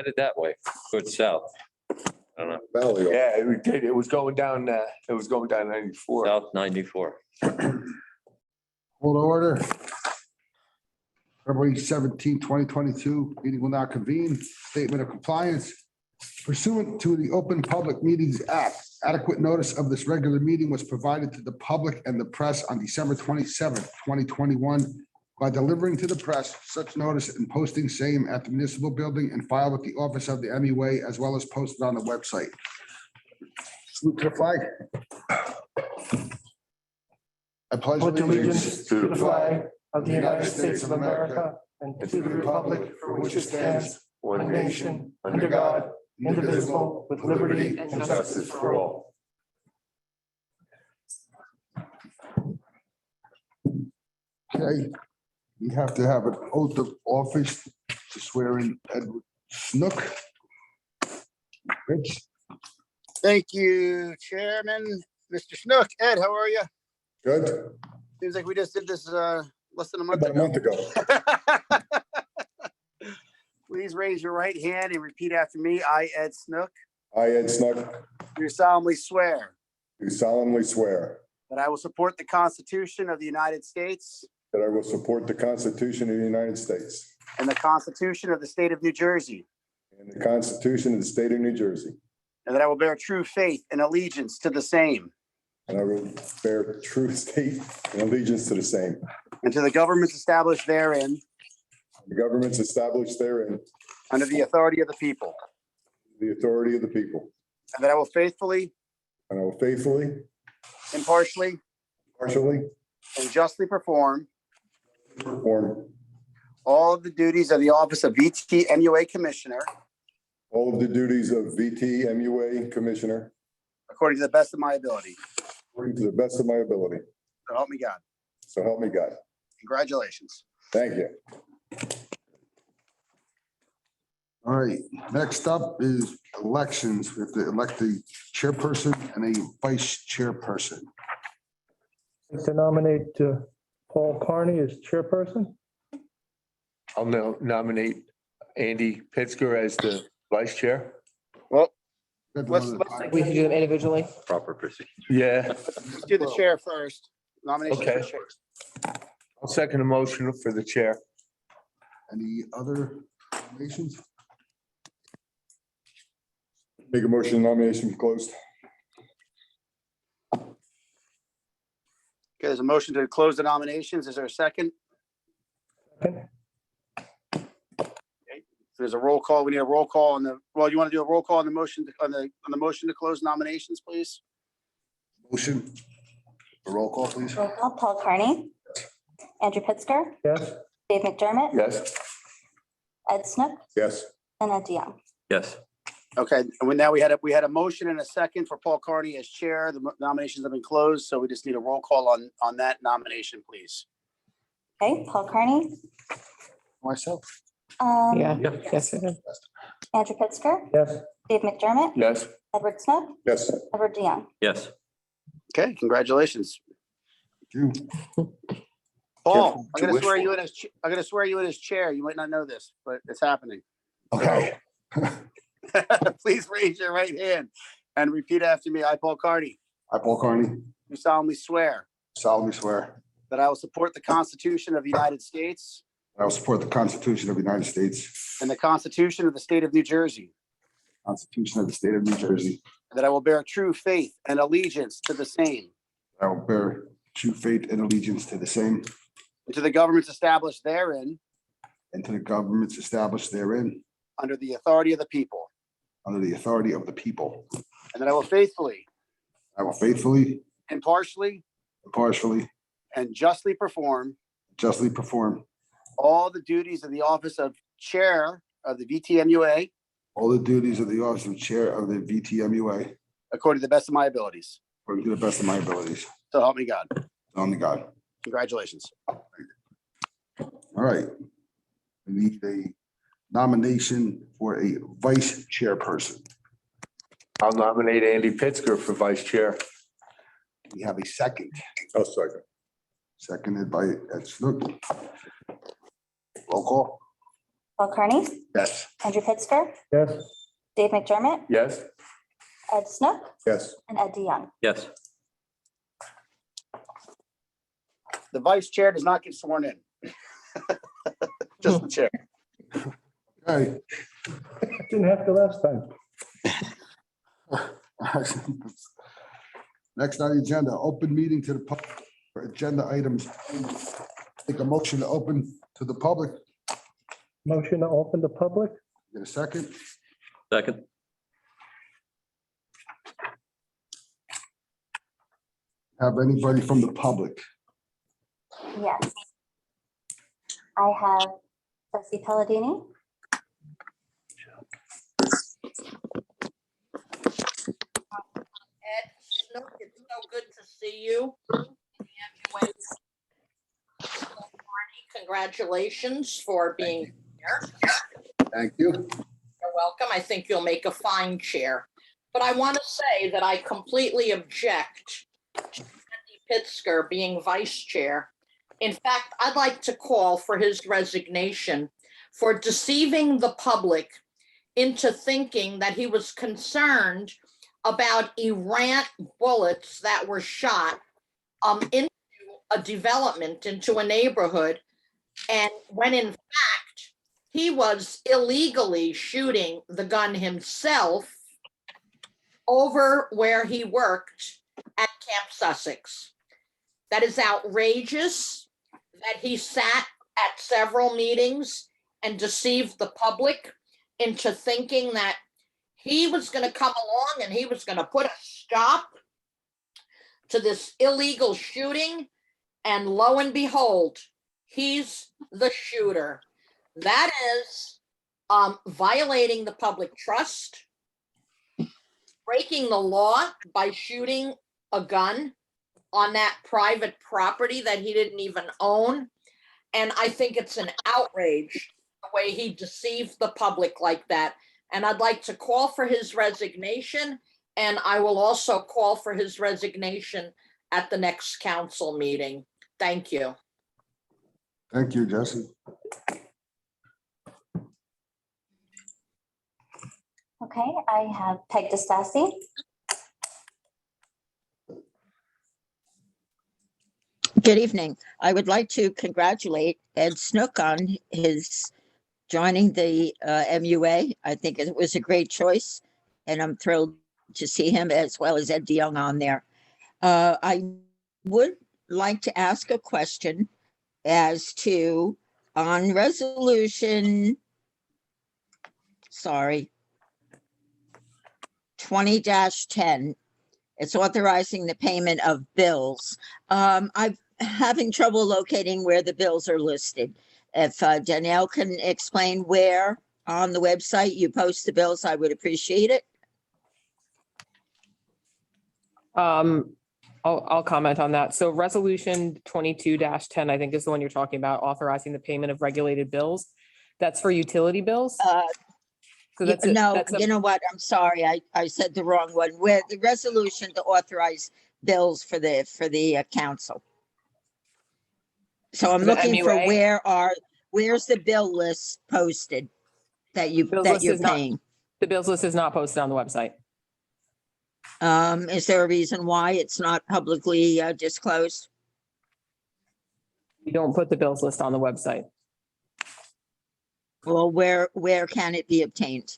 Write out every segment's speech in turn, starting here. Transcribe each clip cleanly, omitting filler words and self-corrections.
Headed that way, good south. I don't know, Valley. Yeah, it did. It was going down, 94. South 94. Hold order. February 17, 2022, meeting will now convene. Statement of compliance. Pursuant to the Open Public Meetings Act, adequate notice of this regular meeting was provided to the public and the press on December 27th, 2021 by delivering to the press such notice and posting same at the municipal building and filed with the office of the MUA as well as posted on the website. Salute to the flag. I pledge allegiance to the flag of the United States of America and to the republic for which it stands, one nation, under God, indivisible, with liberty and justice for all. Okay, we have to have an oath of office to swear in Edward Snook. Rich, Thank you, Chairman. Mr. Snook, Ed, how are you? Good. Seems like we just did this less than a month About a ago. month ago. Please raise your right hand and repeat after me. I, Ed Snook, I, Ed Snook, do solemnly swear do solemnly swear that I will support the Constitution of the United States that I will support the Constitution of the United States and the Constitution of the State of New Jersey, and the Constitution of the State of New Jersey, and that I will bear true faith and allegiance to the same and I will bear true faith and allegiance to the same. and to the governments established therein The governments established therein, under the authority of the people, the authority of the people, and that I will faithfully, and I will faithfully, impartially, partially and justly perform perform all of the duties of the office of VTMUA Commissioner all of the duties of VTMUA Commissioner according to the best of my ability. according to the best of my ability. So help me God. So help me God. Congratulations. Thank you. all right, next up is elections. We have to elect a chairperson and a vice chairperson. To nominate Paul Carney as chairperson. I'll nominate Andy Pittsger as the vice chair. Well, Let's- We can do them individually. Proper procedure. Yeah, let's do the chair first. Nomination for Okay. chair. I'll second the motion for the chair. Any other nominations? Make a motion, nomination closed. Okay, there's a motion to close the nominations. Is there a second? Second. There's a roll call. We need a roll call on the, well, you want to do a roll call on the motion, on the motion to close nominations, please? Motion. A roll call, please. Roll call, Paul Carney, Andrew Pittsger, Yes. Dave McDermott, Yes. Ed Snook, Yes. and Ed DeYoung. Yes, Okay, and now we had a motion and a second for Paul Carney as chair. The nominations have been closed, so we just need a roll call on that nomination, please. Okay, Paul Carney. Myself. Yeah, Yeah. yes, it is. Andrew Pittsger, Yes. Dave McDermott, Yes. Edward Snook, Yes. Edward DeYoung. yes. Okay, congratulations. You. Paul, I'm to gonna wish swear for. you in as, I'm gonna swear you in as chair. You might not know this, but it's happening. Okay. Please raise your right hand and repeat after me. I, Paul Carney, I, Paul Carney, do solemnly swear solemnly swear that I will support the Constitution of the United States I will support the Constitution of the United States, and the Constitution of the State of New Jersey, Constitution of the State of New Jersey. and that I will bear true faith and allegiance to the same I will bear true faith and allegiance to the same and to the governments established therein and to the governments established therein under the authority of the people, under the authority of the people. and that I will faithfully, I will faithfully, impartially, impartially, and justly perform justly perform all the duties of the office of chair of the VTMUA all the duties of the office of chair of the VTMUA according to the best of my abilities. according to the best of my abilities. So help me God. Only God. Congratulations. All right. We need a nomination for a vice chairperson. I'll nominate Andy Pittsger for vice chair. We have a second, I'll second. seconded by Ed Snook. Roll call. Paul Kearney, Yes. Andrew Pittsger, Yes. Dave McDermott, Yes. Ed Snook, Yes. and Ed DeYoung. Yes. The vice chair does not get sworn in. Just the chair. Okay. Didn't have to last time. Next on the agenda, open meeting to the public for agenda items. Take a motion to open to the public. Motion to open the public? Get a second? Second. Have anybody from the public? Yes. I have trustee Palladini, Ed Snook, it's so good to see you. Congratulations for being here. Thank you. You're welcome. I think you'll make a fine chair. But I want to say that I completely object to Andy Pittsger being vice chair. In fact, I'd like to call for his resignation for deceiving the public into thinking that he was concerned about errant bullets that were shot into a development, into a neighborhood. And when in fact, he was illegally shooting the gun himself over where he worked at Camp Sussex. That is outrageous that he sat at several meetings and deceived the public into thinking that he was going to come along and he was going to put a stop to this illegal shooting. And lo and behold, he's the shooter. That is violating the public trust, breaking the law by shooting a gun on that private property that he didn't even own. And I think it's an outrage the way he deceived the public like that. And I'd like to call for his resignation. And I will also call for his resignation at the next council meeting. Thank you. Thank you, Jesse. okay, I have Peg DeStassi, Good evening. I would like to congratulate Ed Snook on his joining the MUA. I think it was a great choice, and I'm thrilled to see him as well as Ed DeYoung on there. I would like to ask a question as to on resolution, 20-10. It's authorizing the payment of bills. I'm having trouble locating where the bills are listed. If Danielle can explain where on the website you post the bills, I would appreciate it. I'll comment on that. So resolution 22-10, I think is the one you're talking about, authorizing the payment of regulated bills. That's for utility bills. So that's You know what? I'm sorry. I said the wrong one. Where the resolution to authorize bills for the council. So I'm The looking for MUA? where's the bill list posted that you're paying? The bills list is not posted on the website. Is there a reason why it's not publicly disclosed? You don't put the bills list on the website. Well, where can it be obtained?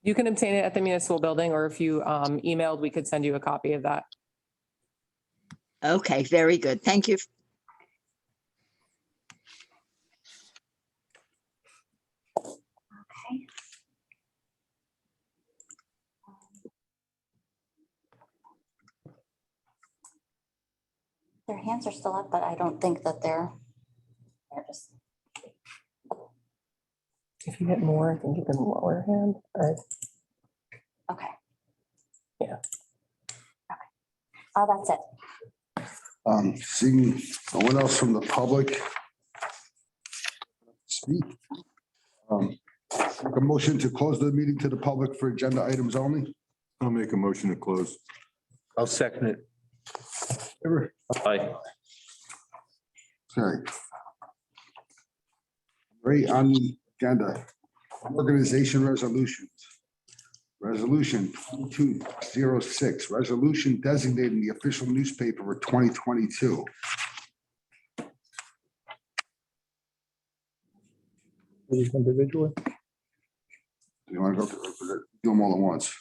You can obtain it at the municipal building, or if you emailed, we could send you a copy of that. Okay, very good. Thank you. okay. Their hands are still up, but I don't think that they're just, If you hit more, I think you can lower hand. okay. Yeah. Okay. Oh, that's it. Seeing no one else from the public speak. Make a motion to close the meeting to the public for agenda items only. I'll make a motion to close. I'll second it. Aye. Okay. Right on the agenda, organization resolutions. Resolution 2206, resolution designating the official newspaper for 2022. These individually. You want to do them all at once?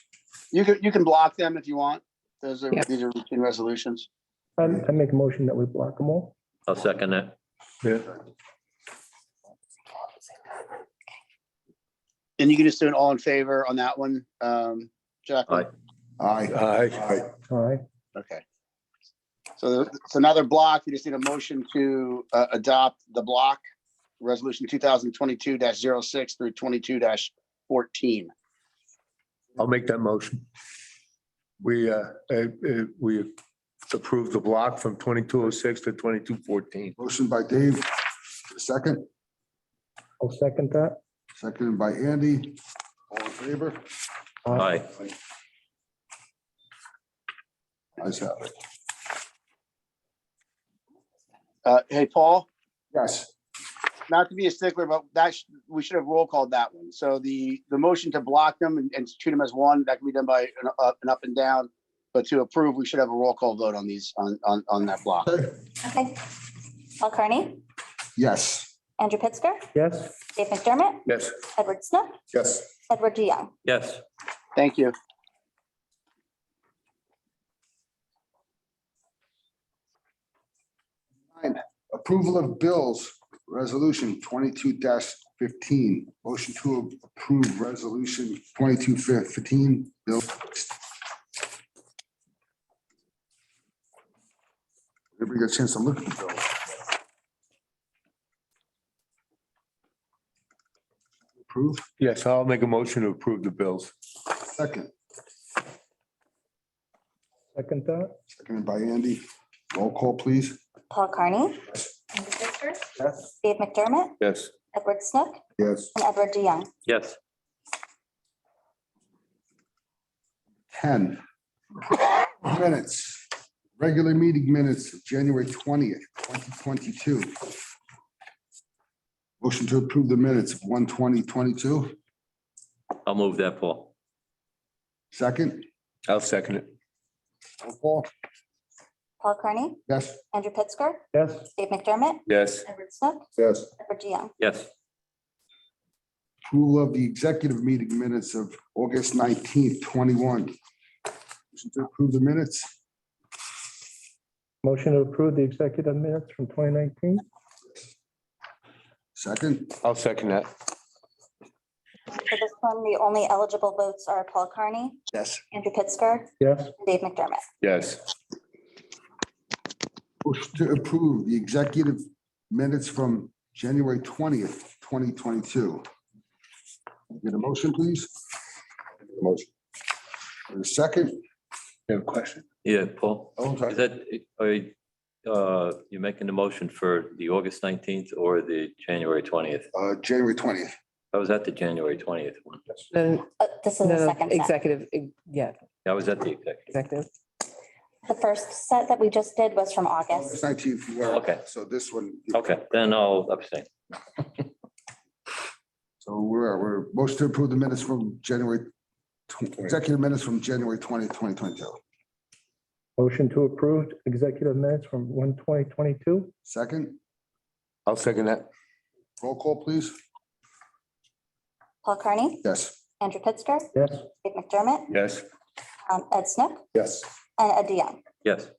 You can block them if you want. These are routine resolutions. I make a motion that we block them all. I'll second that. Yeah. And you can just do an all in favor on that one, Jacqueline? Aye. Aye. Aye. Okay. So it's another block. You just need a motion to adopt the block, resolution 2022-06 through 22-14. I'll make that motion. We approve the block from 2206 to 2214. Motion by Dave, second, I'll second that. seconded by Andy. All in favor? Aye. Ayes have it. Hey, Paul, Yes. not to be a stickler, but we should have roll called that one. So the motion to block them and treat them as one, that can be done by an up and down. But to approve, we should have a roll call vote on these, on that block. Okay. Paul Kearney, Yes. Andrew Pittsger, Yes. Dave McDermott, Yes. Edward Snook, Yes. Edward DeYoung. Yes. Thank you. Approval of bills, resolution 22-15. Motion to approve resolution 22-15. Bill. Everybody got a chance to look at the bill. Approve. Yes, I'll make a motion to approve the bills. Second, Second that. seconded by Andy. Roll call, please. Paul Kearney, Andrew Pittsger, Yes. Dave McDermott, Yes. Edward Snook, Yes. and Edward DeYoung. Yes. 10. Minutes, regular meeting minutes of January 20th, 2022. Motion to approve the minutes of 1/20/22. I'll move that, Paul. Second, I'll second it. roll call. Paul Kearney, Yes. Andrew Pittsger, Yes. Dave McDermott, Yes. Edward Snook, Yes. Edward DeYoung. Yes. Approval of the executive meeting minutes of August 19th, 21. Motion to approve the minutes. Motion to approve the executive minutes from 2019. Second, I'll second that. For this one, the only eligible votes are Paul Kearney, yes. Andrew Pittsger, Yes. and Dave McDermott. Yes. Motion to approve the executive minutes from January 20th, 2022. Get a motion, please? Motion. For a second. You have a question? Yeah, Paul. Oh, I'm sorry. Is that, you making the motion for the August 19th or the January 20th? January 20th. I was at the January 20th one. Then, This is the no, second set. executive, yeah, I was at the executive. executive. The first set that we just did was from August August. 19th. you were- Okay. So this one. Okay, then I'll abstain. So we're motion to approve the minutes from January, executive minutes from January 20th, 2022. Motion to approve executive minutes from 1/20/22. Second, I'll second that. roll call, please. Paul Kearney, Yes. Andrew Pittsger, Yes. Dave McDermott, Yes. Ed Snook, Yes. and Ed DeYoung. Yes.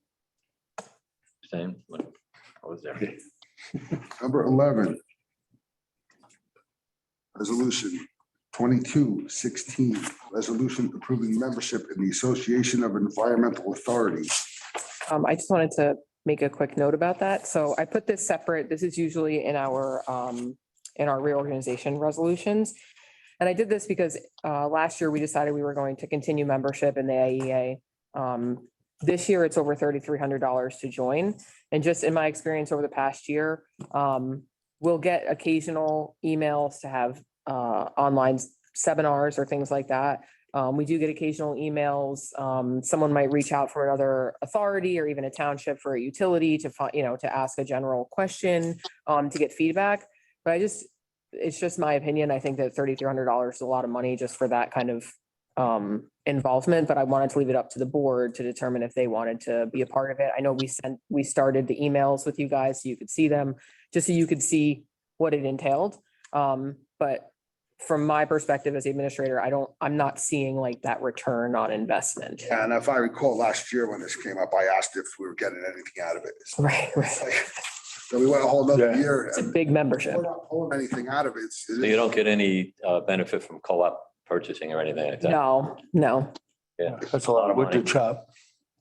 Same. when I was there. Number 11. Resolution 2216, resolution approving membership in the Association of Environmental Authorities. I just wanted to make a quick note about that. So I put this separate. This is usually in our reorganization resolutions. And I did this because last year we decided we were going to continue membership in the AEA. This year it's over $3,300 to join. And just in my experience over the past year, we'll get occasional emails to have online seminars or things like that. We do get occasional emails. Someone might reach out from another authority or even a township for a utility to ask a general question, to get feedback. But it's just my opinion. I think that $3,300 is a lot of money just for that kind of involvement, but I wanted to leave it up to the board to determine if they wanted to be a part of it. I know we started the emails with you guys so you could see them, just so you could see what it entailed. But from my perspective as the administrator, I'm not seeing like that return on investment. And if I recall last year when this came up, I asked if we were getting anything out of it. Right, It's like, so we went a whole nother Yeah. year. It's a and big membership. We're not pulling anything out of it. So you don't get any benefit from co-op purchasing or anything like that? No. Yeah. That's a lot of wood to money. chop.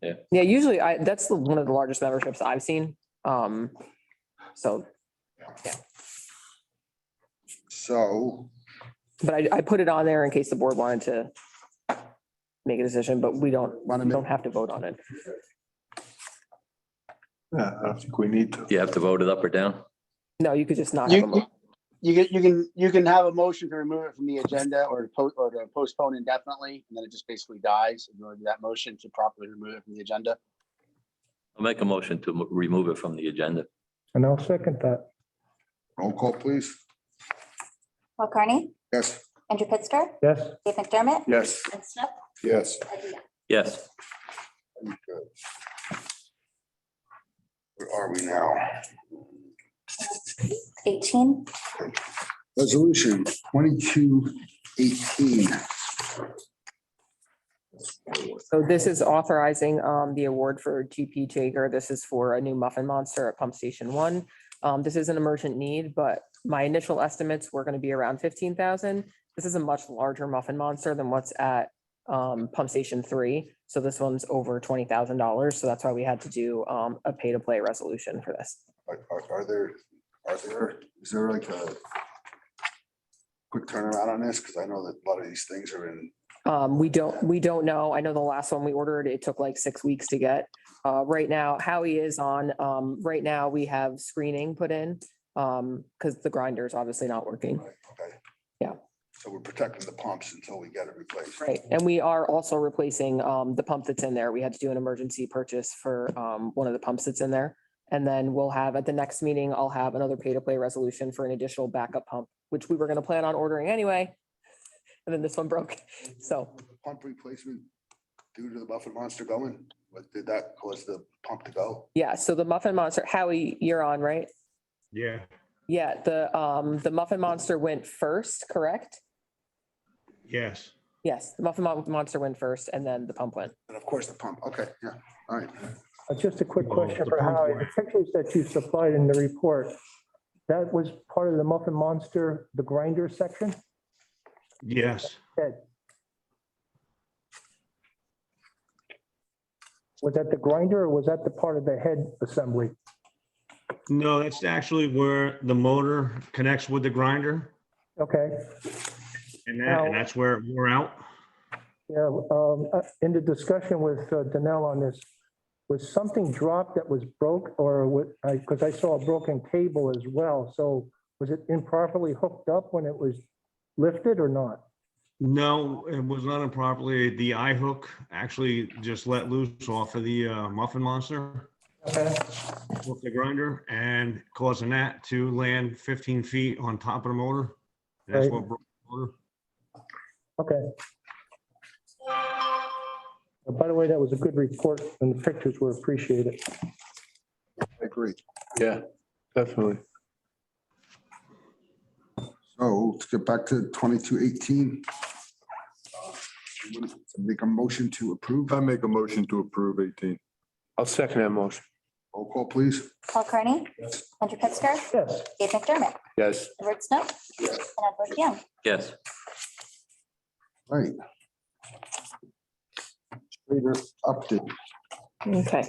Yeah, usually that's one of the largest memberships I've seen. So, So, but I put it on there in case the board wanted to make a decision, but we don't have to vote on it. Yeah, I don't think we need to. Do you have to vote it up or down? No, you could just not have a mo- You can have a motion to remove it from the agenda or to postpone indefinitely, and then it just basically dies. If you want to do that motion to properly remove it from the agenda. I'll make a motion to remove it from the agenda. And I'll second that. roll call, please. Paul Kearney, Yes. Andrew Pittsger, Yes, Dave McDermott, Yes. Ed Snook, Yes. Ed Young. Yes. Very good. Where are we now? 18, Resolution 2218. So this is authorizing the award for GP Jaeger. This is for a new Muffin Monster at Pump Station 1. This is an emergent need, but my initial estimates were going to be around 15,000. This is a much larger Muffin Monster than what's at Pump Station 3. So this one's over $20,000. So that's why we had to do a pay-to-play resolution for this. Is there like a quick turnaround on this? Because I know that a lot of these things are in. We don't know. I know the last one we ordered, it took like 6 weeks to get. Right now, Howie is on, right now we have screening put in, because the grinder is obviously not working. Okay. Yeah. So we're protecting the pumps until we get it replaced. Right. And we are also replacing the pump that's in there. We had to do an emergency purchase for one of the pumps that's in there. And then we'll have, at the next meeting, I'll have another pay-to-play resolution for an additional backup pump, which we were going to plan on ordering anyway. And then this one broke. So Pump replacement due to the Muffin Monster going? What did that cause the pump to go? yeah, so the Muffin Monster, Howie, you're on, right? yeah, Yeah, the Muffin Monster went first, correct? yes. Yes, the Muffin Monster went first and then the pump went. And of course, the pump. Okay, yeah, all right. Just a quick Well, question the for pump Howie. work. The pictures that you supplied in the report, that was part of the Muffin Monster, the grinder section? Yes, Ed? Was that the grinder or was that the part of the head assembly? no, that's actually where the motor connects with the grinder, Okay, and that's where it wore out. yeah, in the discussion with Danell on this, was something dropped that was broke or because I saw a broken cable as well. So was it improperly hooked up when it was lifted or not? No, it was not improperly. The eye hook actually just let loose off of the Muffin Monster, Okay, with the grinder, and causing that to land 15 feet on top of the motor. That's Right. what broke the motor. okay. By the way, that was a good report and the pictures were appreciated. I agree. Yeah, definitely. So let's get back to 2218. Make a motion to approve. I make a motion to approve 18. I'll second that motion. Roll call, please. Paul Kearney, Andrew Pittsger, Yes, Dave McDermott, Yes. Edward Snook, and Edward Young. Yes. Right. Grader update. Okay.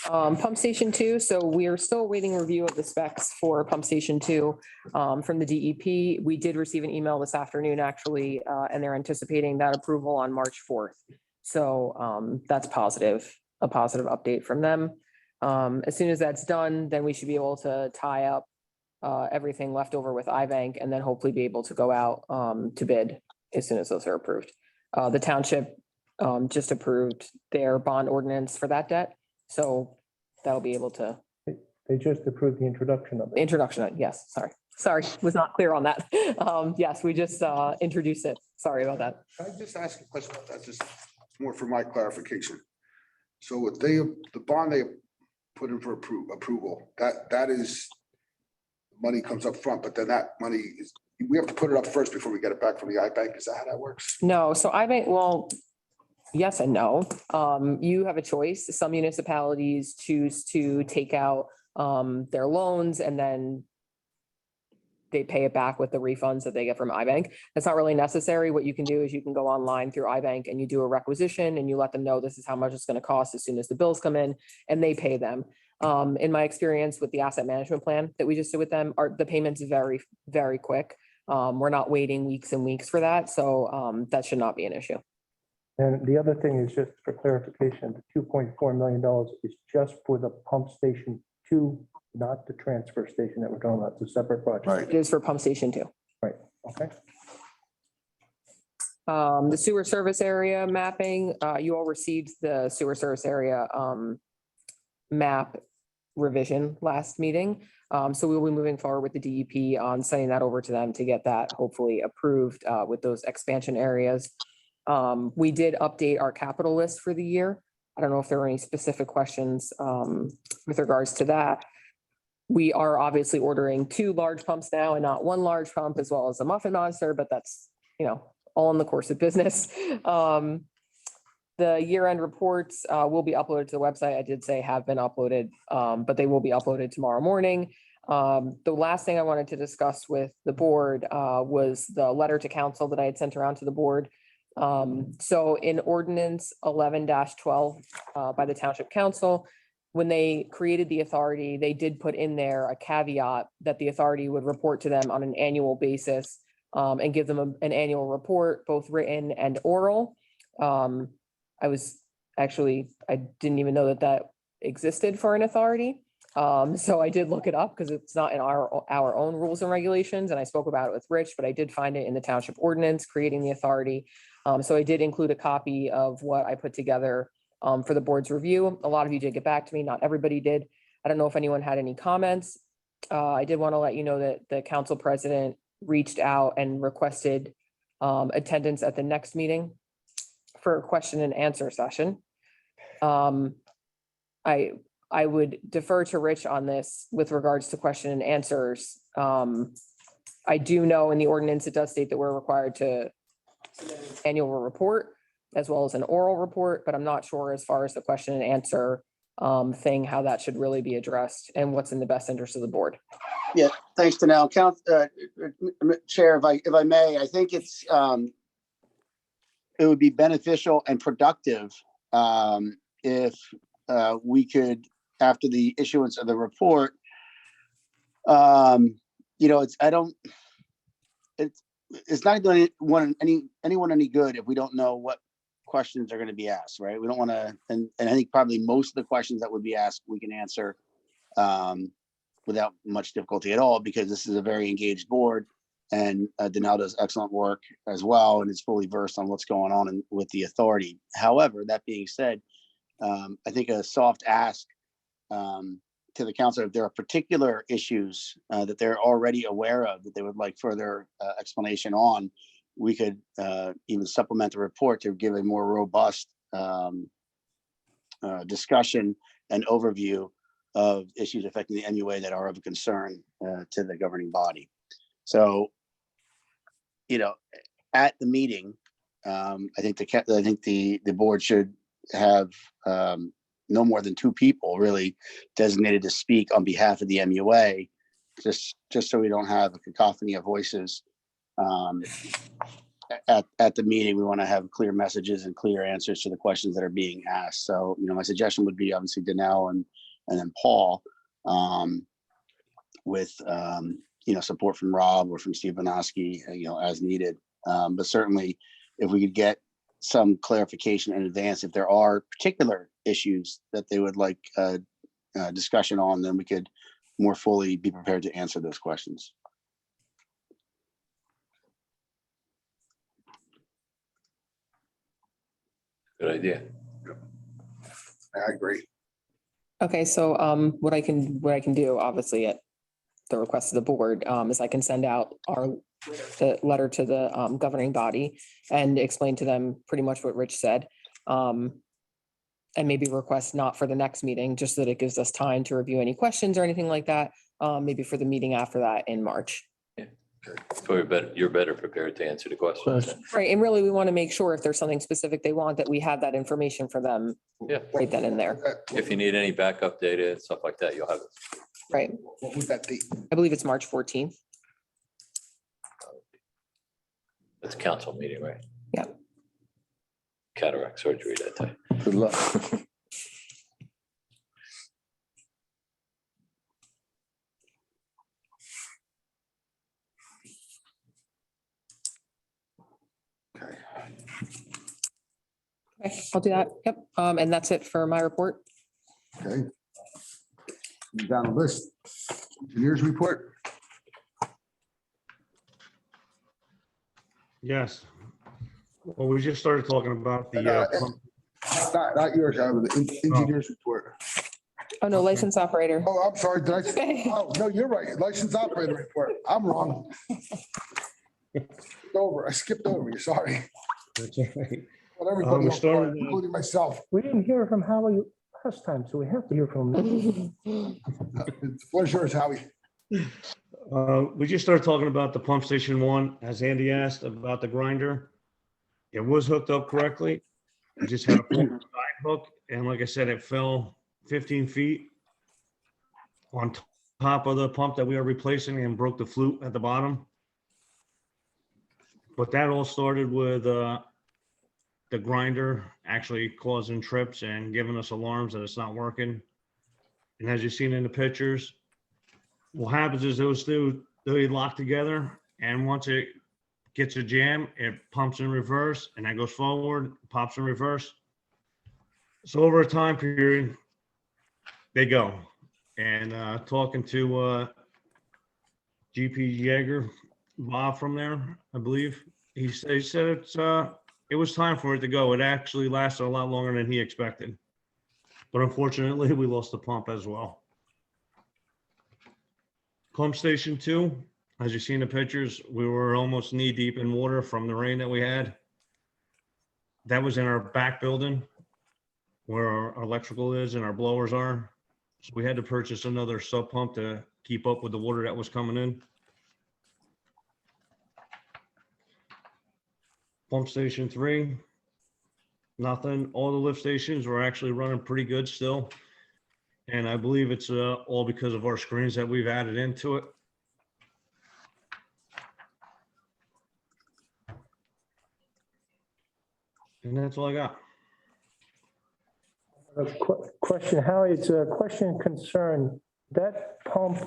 Pump Station 2, so we are still waiting review of the specs for Pump Station 2 from the DEP. We did receive an email this afternoon, actually, and they're anticipating that approval on March 4th. So that's positive, a positive update from them. As soon as that's done, then we should be able to tie up everything left over with iBank and then hopefully be able to go out to bid as soon as those are approved. The township just approved their bond ordinance for that debt. So that'll be able to, they just approved the introduction of it. introduction, yes, sorry. Sorry, was not clear on that. Yes, we just introduced it. Sorry about that. Can I just ask a question about that? Just more for my clarification. So what the bond they put in for approval, that is, money comes up front, but then that money is, we have to put it up first before we get it back from the iBank. Is that how that works? No, so well, yes and no. You have a choice. Some municipalities choose to take out their loans and then they pay it back with the refunds that they get from iBank. That's not really necessary. What you can do is you can go online through iBank and you do a requisition and you let them know this is how much it's going to cost as soon as the bills come in and they pay them. In my experience with the asset management plan that we just did with them, the payments very, very quick. We're not waiting weeks and weeks for that. So that should not be an issue. And the other thing is just for clarification, the $2.4 million is just for the pump station 2, not the transfer station that we're talking about. It's a separate project. Right. It is for pump station 2. Right, okay. The sewer service area mapping, you all received the sewer service area map revision last meeting. So we will be moving forward with the DEP on sending that over to them to get that hopefully approved with those expansion areas. We did update our capital list for the year. I don't know if there were any specific questions with regards to that. We are obviously ordering 2 large pumps now and not 1 large pump, as well as a muffin monster, but that's, all in the course of business. The year-end reports will be uploaded to the website. I did say have been uploaded, but they will be uploaded tomorrow morning. The last thing I wanted to discuss with the board was the letter to council that I had sent around to the board. So in ordinance 11-12 by the township council, when they created the authority, they did put in there a caveat that the authority would report to them on an annual basis and give them an annual report, both written and oral. I didn't even know that existed for an authority. So I did look it up because it's not in our own rules and regulations. And I spoke about it with Rich, but I did find it in the township ordinance creating the authority. So I did include a copy of what I put together for the board's review. A lot of you did get back to me. Not everybody did. I don't know if anyone had any comments. I did want to let you know that the council president reached out and requested attendance at the next meeting for a question and answer session. I would defer to Rich on this with regards to question and answers. I do know in the ordinance, it does state that we're required to submit an annual report as well as an oral report, but I'm not sure as far as the question and answer thing, how that should really be addressed and what's in the best interest of the board. Yeah, thanks, Danelle. Chair, if I may, I think it would be beneficial and productive if we could, after the issuance of the report, it's not doing anyone any good if we don't know what questions are going to be asked, right? We don't want to, and I think probably most of the questions that would be asked, we can answer without much difficulty at all, because this is a very engaged board and Danelle does excellent work as well and is fully versed on what's going on with the authority. However, that being said, I think a soft ask to the council, if there are particular issues that they're already aware of that they would like further explanation on, we could even supplement the report to give a more robust discussion and overview of issues affecting the MUA that are of concern to the governing body. So, at the meeting, I think the board should have no more than 2 people really designated to speak on behalf of the MUA, just so we don't have a cacophony of voices at the meeting. We want to have clear messages and clear answers to the questions that are being asked. So, my suggestion would be obviously Danelle and then Paul, with support from Rob or from Steve Bonoski, as needed. But certainly, if we could get some clarification in advance, if there are particular issues that they would like discussion on, then we could more fully be prepared to answer those questions. Good idea. I agree. Okay, so what I can do, obviously, the request of the board, is I can send out the letter to the governing body and explain to them pretty much what Rich said. And maybe request not for the next meeting, just so that it gives us time to review any questions or anything like that, maybe for the meeting after that in March. So you're better prepared to answer the questions. Right, and really, we want to make sure if there's something specific they want, that we have that information for them. Yeah. Right then and there. If you need any backup data and stuff like that, you'll have it. Right. What was that date? I believe it's March 14th. It's a council meeting, right? Yeah. Cataract surgery that day. Good luck. Okay. Okay, I'll do that. Yep. And that's it for my report. Okay. Down the list. Engineers report. Yes. Well, we just started talking about the, Not yours, the engineers report. Oh, no, licensed operator. Oh, I'm sorry. Did I? Oh, no, you're right. License operator report. I'm wrong. I skipped over you. Sorry. that's all right. Well, everybody, we else, started, including myself. We didn't hear from Howie last time, so we have to hear from him. The floor's yours, Howie. We just started talking about the pump station one, as Andy asked about the grinder. It was hooked up correctly. It just had a side hook, and like I said, it fell 15 feet on top of the pump that we are replacing and broke the flute at the bottom. But that all started with the grinder actually causing trips and giving us alarms that it's not working. And as you've seen in the pictures, what happens is those two, they lock together, and once it gets a jam, it pumps in reverse, and that goes forward, pops in reverse. So over a time period, they go. And talking to GP Jaeger, Bob from there, I believe, he said it was time for it to go. It actually lasted a lot longer than he expected. But unfortunately, we lost the pump as well. Pump station 2, as you see in the pictures, we were almost knee deep in water from the rain that we had. That was in our back building where our electrical is and our blowers are. So we had to purchase another sub pump to keep up with the water that was coming in. Pump station 3, nothing. All the lift stations were actually running pretty good still. And I believe it's all because of our screens that we've added into it. And that's all I got. Question, Howie, it's a question concern. That pump,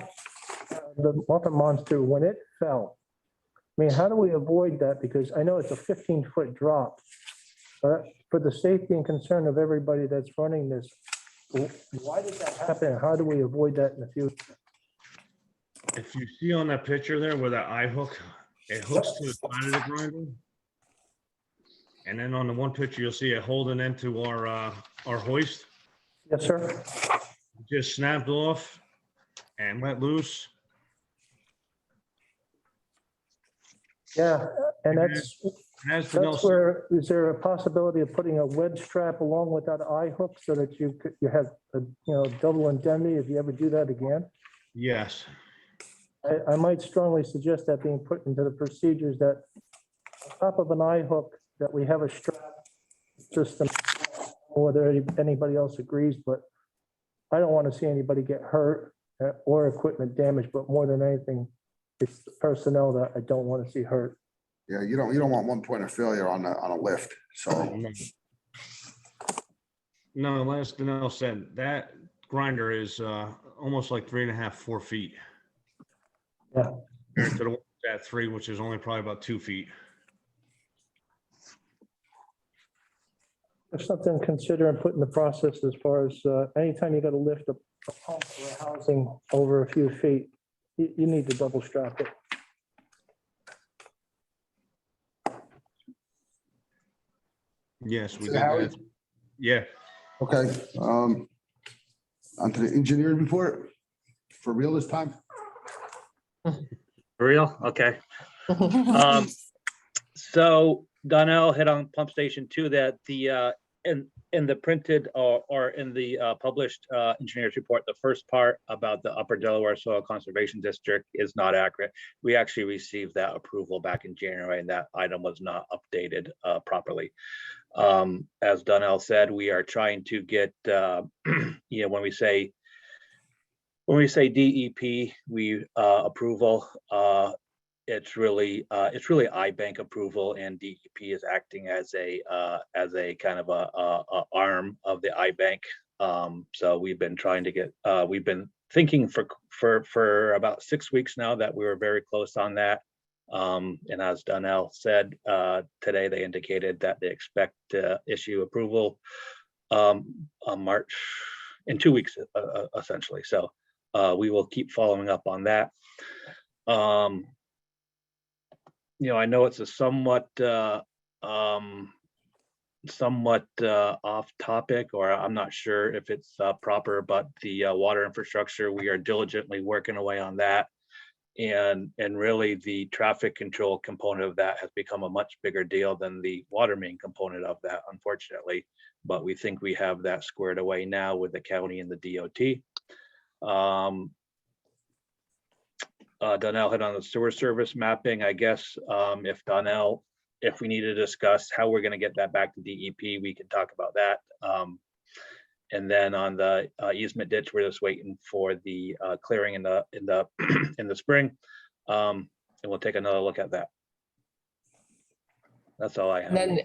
the Muppet Monster, when it fell, I mean, how do we avoid that? Because I know it's a 15-foot drop. But for the safety and concern of everybody that's running this, why did that happen? How do we avoid that in the future? If you see on that picture there where that eye hook, it hooks to the side of the grinder. And then on the one picture, you'll see it holding into our hoist. Yes, sir. Just snapped off and let loose. Yeah, and that's where, is there a possibility of putting a wedge strap along with that eye hook so that you have a, double indemnity if you ever do that again? Yes. I might strongly suggest that being put into the procedures, that on top of an eye hook, that we have a strap system, whether anybody else agrees, but I don't want to see anybody get hurt or equipment damaged, but more than anything, it's the personnel that I don't want to see hurt. Yeah, you don't want one point of failure on a lift, so. No, last Danelle said, that grinder is almost like 3.5, 4 feet. Yeah. Compared to the one at 3, which is only probably about 2 feet. There's something to consider and put in the process as far as anytime you got to lift a pump or a housing over a few feet, you need to double strap it. Yes, we So did Howie? that. Yeah. Okay, onto the engineering report for real this time. For real? Okay. So Donnell hit on pump station 2 that the in the printed or in the published engineer's report, the first part about the Upper Delaware Soil Conservation District is not accurate. We actually received that approval back in January, and that item was not updated properly. As Donnell said, we are trying to get when we say DEP, we approval, it's really iBank approval, and DEP is acting as a kind of a arm of the iBank. So we've been trying to get we've been thinking for about 6 weeks now that we were very close on that. And as Donnell said, today they indicated that they expect to issue approval on March, in 2 weeks, essentially. So we will keep following up on that. I know it's a somewhat off topic, or I'm not sure if it's proper, but the water infrastructure, we are diligently working away on that. And really the traffic control component of that has become a much bigger deal than the water main component of that, unfortunately. But we think we have that squared away now with the county and the DOT. Donnell hit on the sewer service mapping. I guess if we need to discuss how we're going to get that back to DEP, we can talk about that. And then on the easement ditch, we're just waiting for the clearing in the in the spring, and we'll take another look at that. That's all I have. And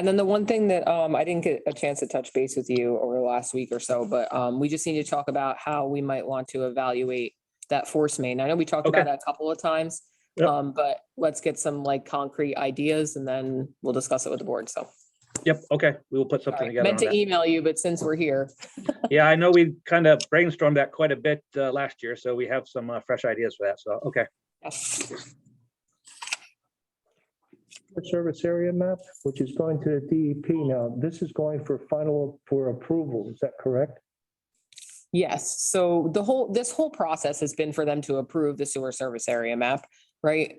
then the one thing that I didn't get a chance to touch base with you over the last week or so, but we just need to talk about how we might want to evaluate that force main. I know we talked about it a couple of times, but let's get some like concrete ideas and then we'll discuss it with the board. So. Yep. Okay. We will put something together. Meant to email you, but since we're here. Yeah, I know we kind of brainstormed that quite a bit last year, so we have some fresh ideas for that. So, okay. Service area map, which is going to the DEP now. This is going for approval. Is that correct? Yes. So this whole process has been for them to approve the sewer service area map, right?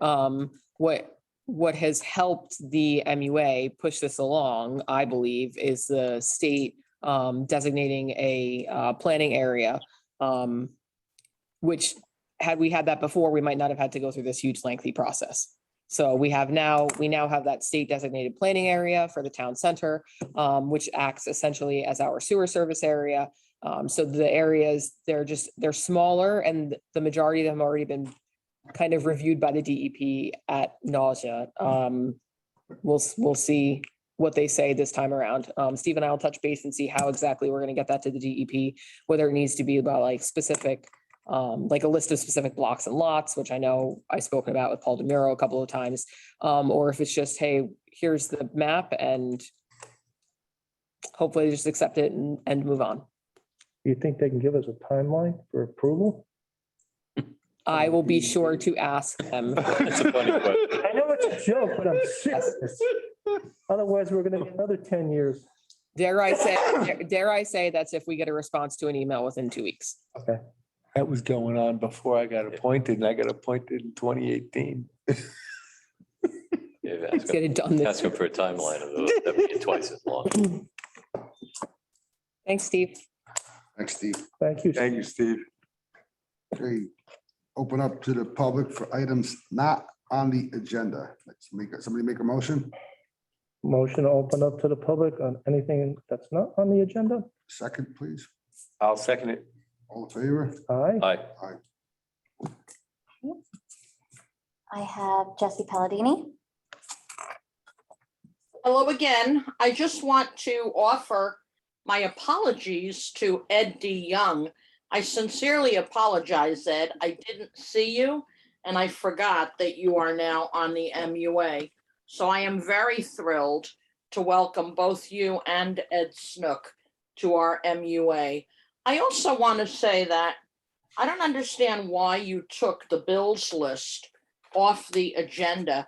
What has helped the MUA push this along, I believe, is the state designating a planning area, which had we had that before, we might not have had to go through this huge lengthy process. So we now have that state designated planning area for the town center, which acts essentially as our sewer service area. So the areas, they're smaller, and the majority of them have already been kind of reviewed by the DEP at nausea. We'll see what they say this time around. Steve and I will touch base and see how exactly we're going to get that to the DEP, whether it needs to be about like specific, like a list of specific blocks and lots, which I know I've spoken about with Paul DeMuro a couple of times, or if it's just, hey, here's the map, and hopefully just accept it and move on. Do you think they can give us a timeline for approval? I will be sure to ask them. That's a funny question. I know it's a joke, but I'm serious. Otherwise, we're going to get another 10 years. Dare I say that's if we get a response to an email within 2 weeks. Okay. That was going on before I got appointed, and I got appointed in 2018. Yeah, Let's get it done. ask them for a timeline of those, that would be twice as long. Thanks, Steve. Thanks, Steve. Thank you. Thank you, Steve. Okay, open up to the public for items not on the agenda. Somebody make a motion. Motion to open up to the public on anything that's not on the agenda. Second, please. I'll second it. All in favor? Aye. Aye. I have Jesse Palladini. Hello again. I just want to offer my apologies to Ed D. Young. I sincerely apologize, Ed. I didn't see you, and I forgot that you are now on the MUA. So I am very thrilled to welcome both you and Ed Snook to our MUA. I also want to say that I don't understand why you took the bills list off the agenda,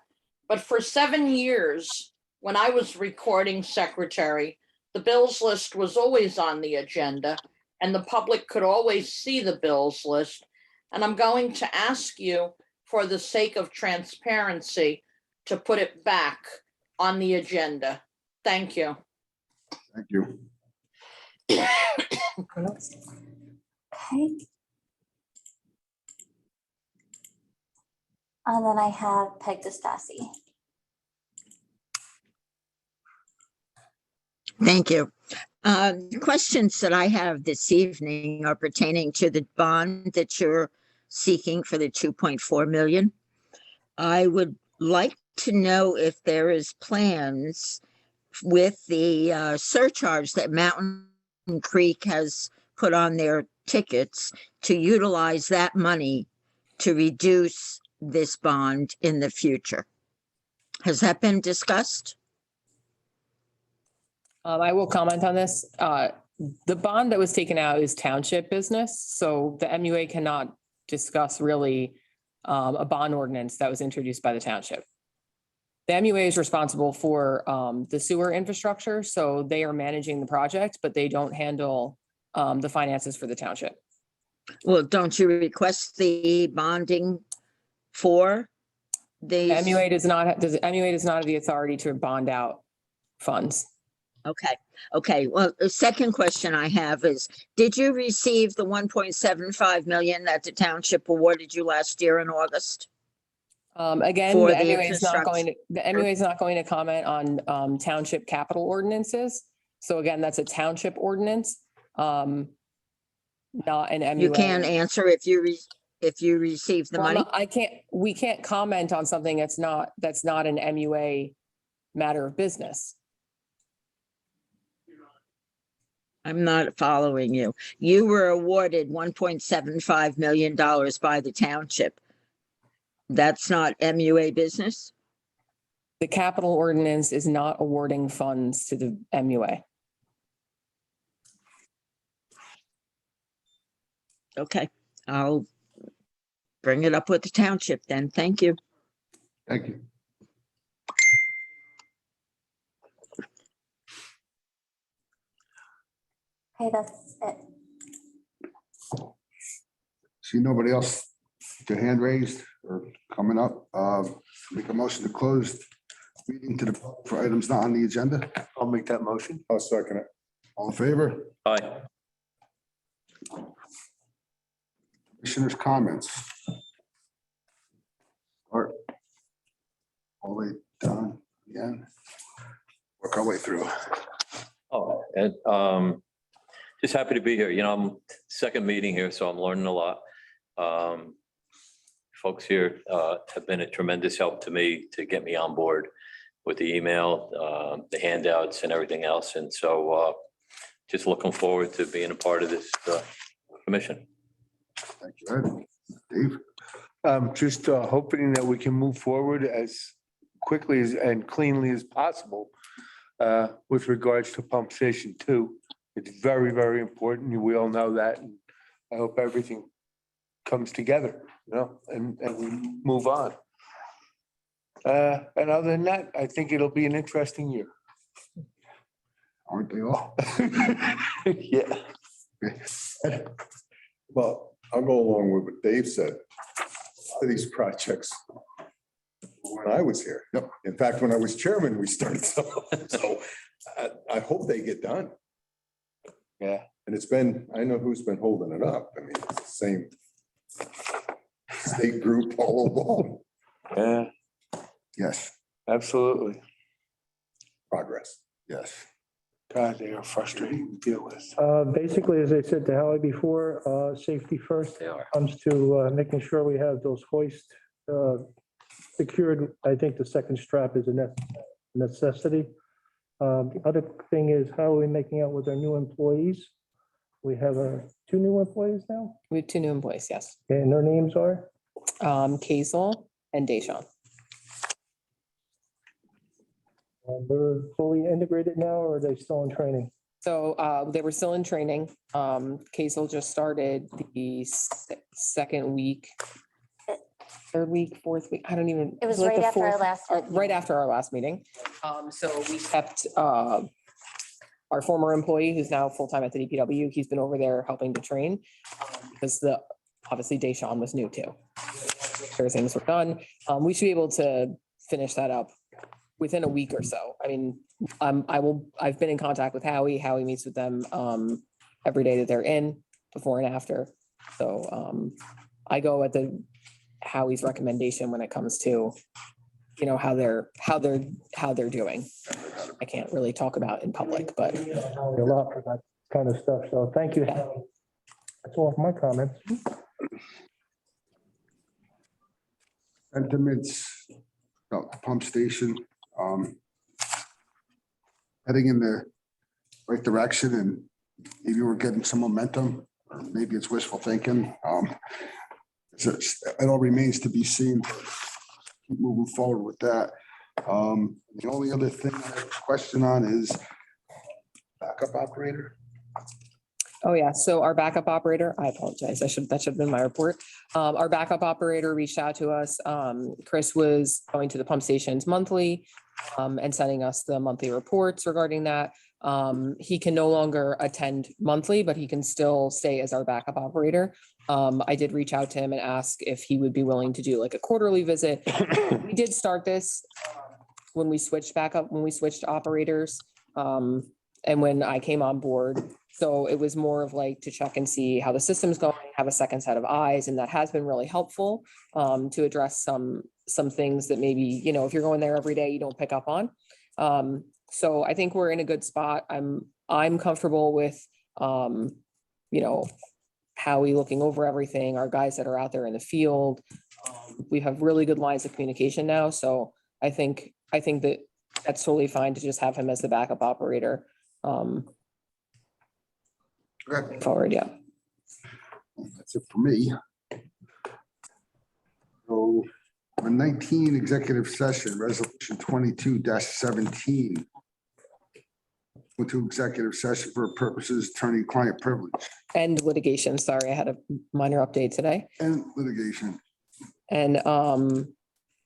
but for 7 years, when I was recording secretary, the bills list was always on the agenda, and the public could always see the bills list. And I'm going to ask you for the sake of transparency, to put it back on the agenda. Thank you. Thank you. Okay. And then I have Peg Distasi. Thank you. Questions that I have this evening are pertaining to the bond that you're seeking for the 2.4 million. I would like to know if there is plans with the surcharge that Mountain Creek has put on their tickets to utilize that money to reduce this bond in the future. Has that been discussed? I will comment on this. The bond that was taken out is township business, so the MUA cannot discuss really a bond ordinance that was introduced by the township. The MUA is responsible for the sewer infrastructure, so they are managing the project, but they don't handle the finances for the township. Well, don't you request the bonding for the? MUA does not have the authority to bond out funds. Okay. Well, the second question I have is, did you receive the 1.75 million that the township awarded you last year in August? Again, For the the MUA is not going to comment on township capital ordinances. So again, that's a township ordinance, not an MUA. You can't answer if you received the Well, money? we can't comment on something that's not an MUA matter of business. I'm not following you. You were awarded $1.75 million by the township. That's not MUA business? The capital ordinance is not awarding funds to the MUA. Okay, I'll bring it up with the township then. Thank you. Thank you. Okay, that's it. See nobody else, their hand raised or coming up. Make a motion to close meeting to the, for items not on the agenda. I'll make that motion. I'll second it. All in favor? Aye. Commissioners' comments. Art. All the way down again. Work our way through. Oh, and just happy to be here. You know, I'm second meeting here, so I'm learning a lot. Folks here have been a tremendous help to me to get me on board with the email, the handouts and everything else. And so just looking forward to being a part of this commission. Thank you, Ed. Dave? Just hoping that we can move forward as quickly and cleanly as possible with regards to pump station 2. It's very, very important. We all know that. And I hope everything comes together, and we move on. And other than that, I think it'll be an interesting year. Aren't they all? Yeah. Well, I'll go along with what Dave said. A lot of these projects, when I was here. Yep. In fact, when I was chairman, we started some. So I hope they get done. Yeah. And it's been, I know who's been holding it up. I mean, it's the same state group all along. Yeah, Yes, absolutely. Progress. yes. God, they are frustrating to deal with. Basically, as I said to Howie before, safety first They are. comes to making sure we have those hoists secured. I think the second strap is a necessity. The other thing is, how are we making out with our new employees? We have 2 new employees now, We have 2 new employees, yes. and their names are? Kazel and Deshawn. They're fully integrated now, or are they still in training? So they were still in training. Kazel just started the second week, third week, fourth week. I don't even. It was like right the after our fourth- last. Right after our last meeting. So we kept our former employee, who's now full-time at the DPW. He's been over there helping to train because obviously Deshawn was new too. make sure things were done. We should be able to finish that up within a week or so. I mean, I've been in contact with Howie. Howie meets with them every day that they're in, before and after. So I go at Howie's recommendation when it comes to, you know, how they're doing. I can't really talk about in public, but A lot for that kind of stuff. So thank you. Howie. That's all of my comments. Sentiments about the pump station, heading in the right direction, and maybe we're getting some momentum, or maybe it's wishful thinking. It all remains to be seen. Keep moving forward with that. The only other thing I have a question on is backup operator. oh yeah, so our backup operator, I apologize, that should have been my report. Our backup operator reached out to us. Chris was going to the pump stations monthly and sending us the monthly reports regarding that. He can no longer attend monthly, but he can still stay as our backup operator. I did reach out to him and ask if he would be willing to do like a quarterly visit. We did start this when we switched operators. And when I came on board, so it was more of like to check and see how the system's going, have a second set of eyes, and that has been really helpful to address some things that maybe, you know, if you're going there every day, you don't pick up on. So I think we're in a good spot. I'm comfortable with, you know, Howie looking over everything, our guys that are out there in the field. We have really good lines of communication now, so I think that that's totally fine to just have him as the backup operator. Okay, Forward, yeah. that's it for me. So, number 19, executive session, resolution 22-17. Went to executive session for purposes attorney-client privilege And litigation, sorry, I had a minor update today. and litigation. And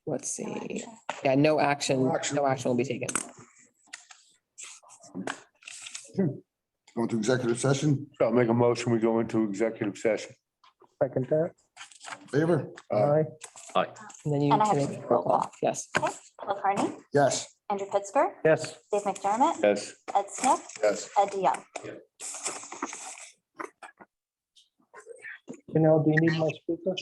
let's see, yeah, no action will be taken. Going to executive session, So I'll make a motion, we go into executive session. Second that. favor? Aye. And then you And I need to have make to a roll roll call. Yes. Okay, Paul Carney, Yes. Andrew Pittsger, Yes. Dave McDermott, Yes. Ed Smith, Yes. Ed DeYoung. Janelle, do you need my speaker?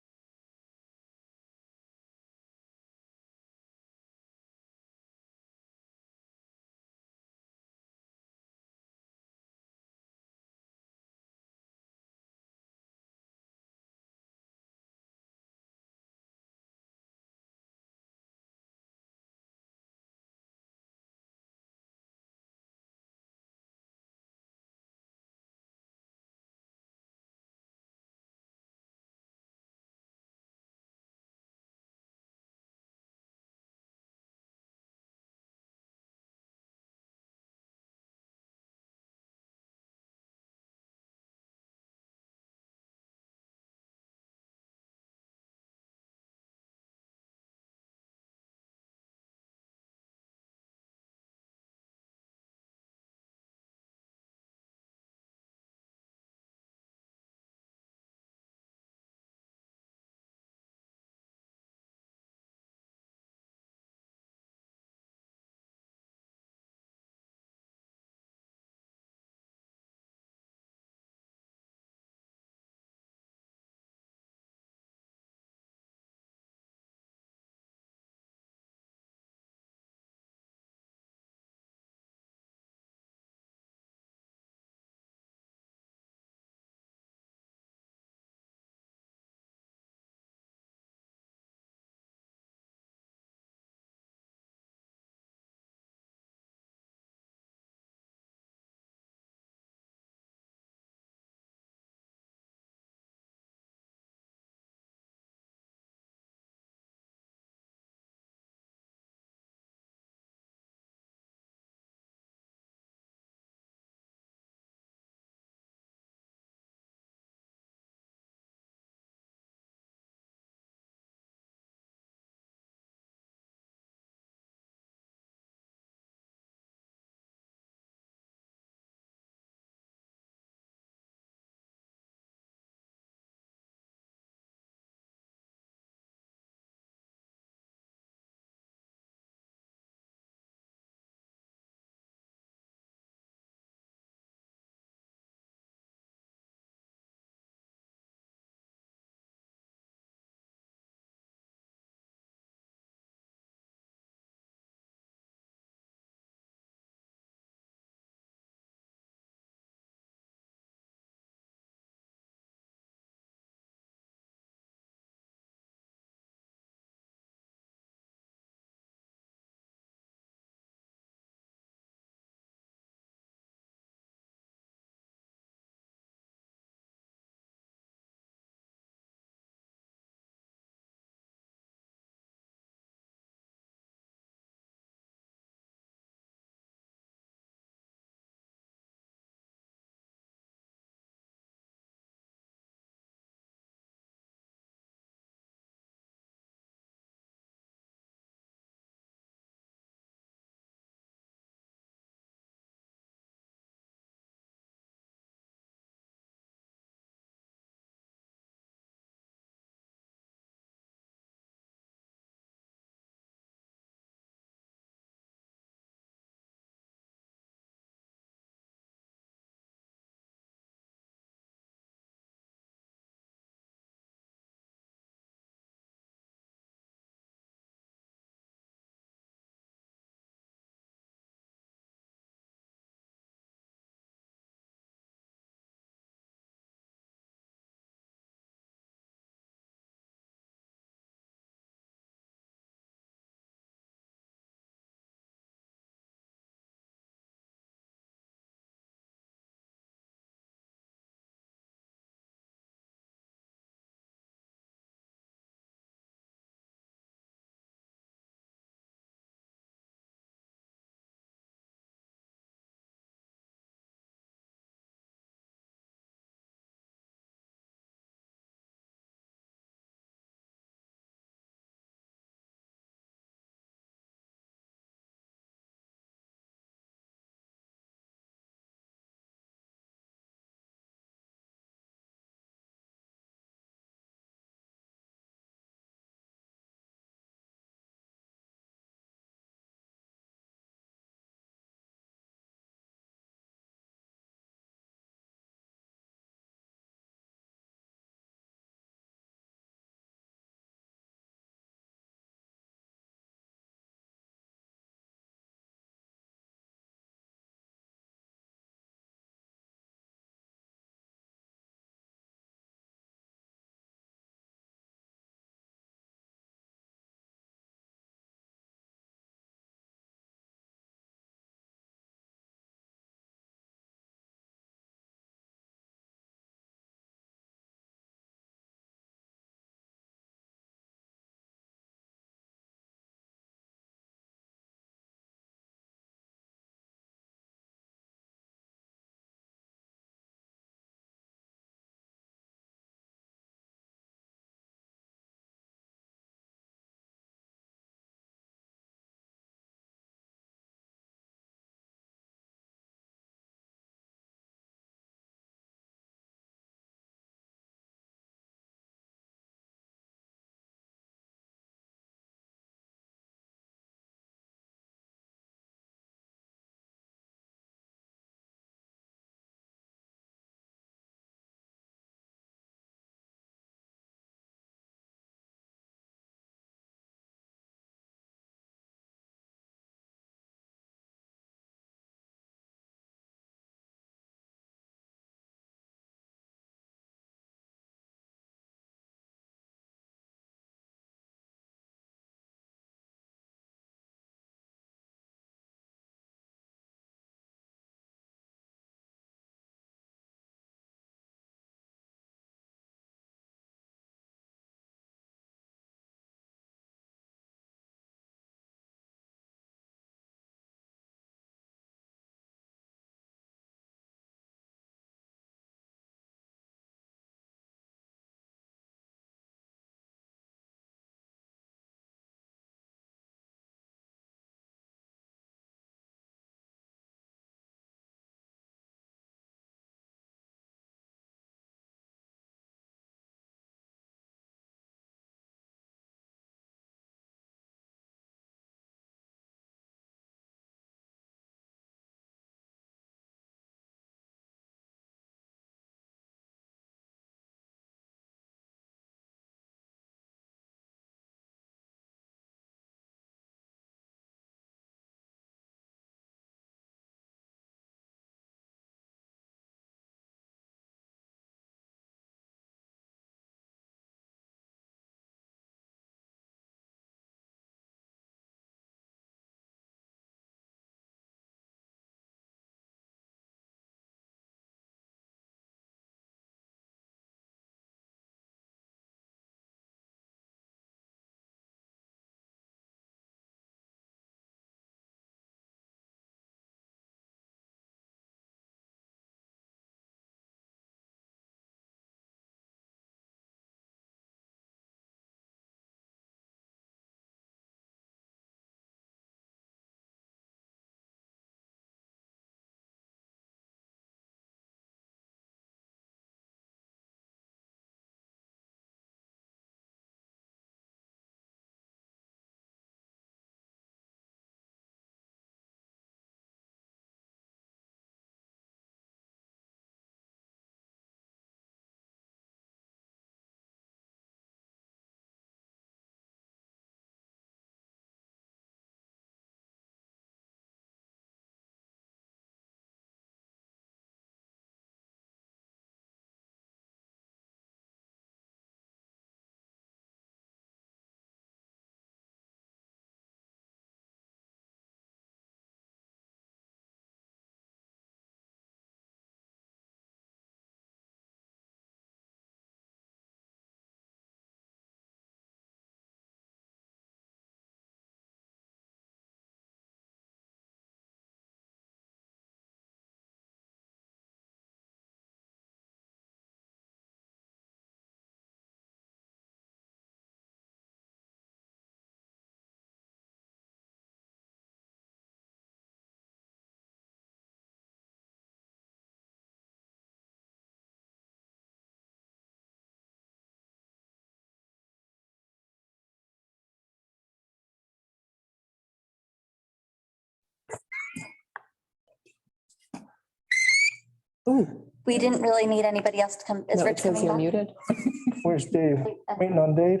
Ooh, We didn't really need anybody else to come. Is no, it Rich says coming you're back? muted. Where's Dave? Waiting on Dave.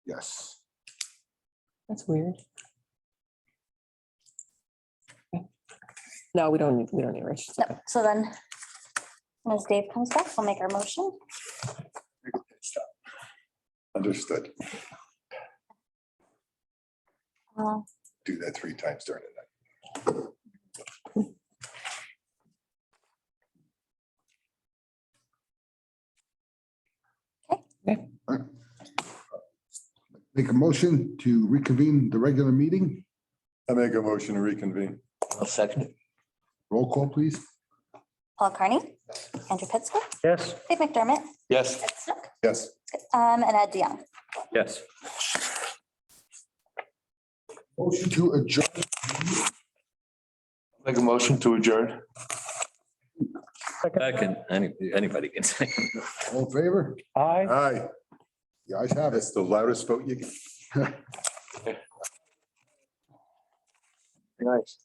Yes. That's weird. No, we don't need Rich. It's okay. No, so then, as Dave comes back, we'll make our motion. Understood. Uh, Do that 3 times during the night. Make a motion to reconvene the regular meeting. I make a motion to reconvene. I'll second it. Roll call, please. Paul Carney, Andrew Pittsburgh, Yes. Dave McDermott, Yes. Ed Snook, Yes. and Ed DeYoung. Yes. Motion to adjourn. Make a motion to adjourn. Second, anybody can say. All in favor? Aye. Aye. The ayes have it. That's the loudest vote you get. Nice.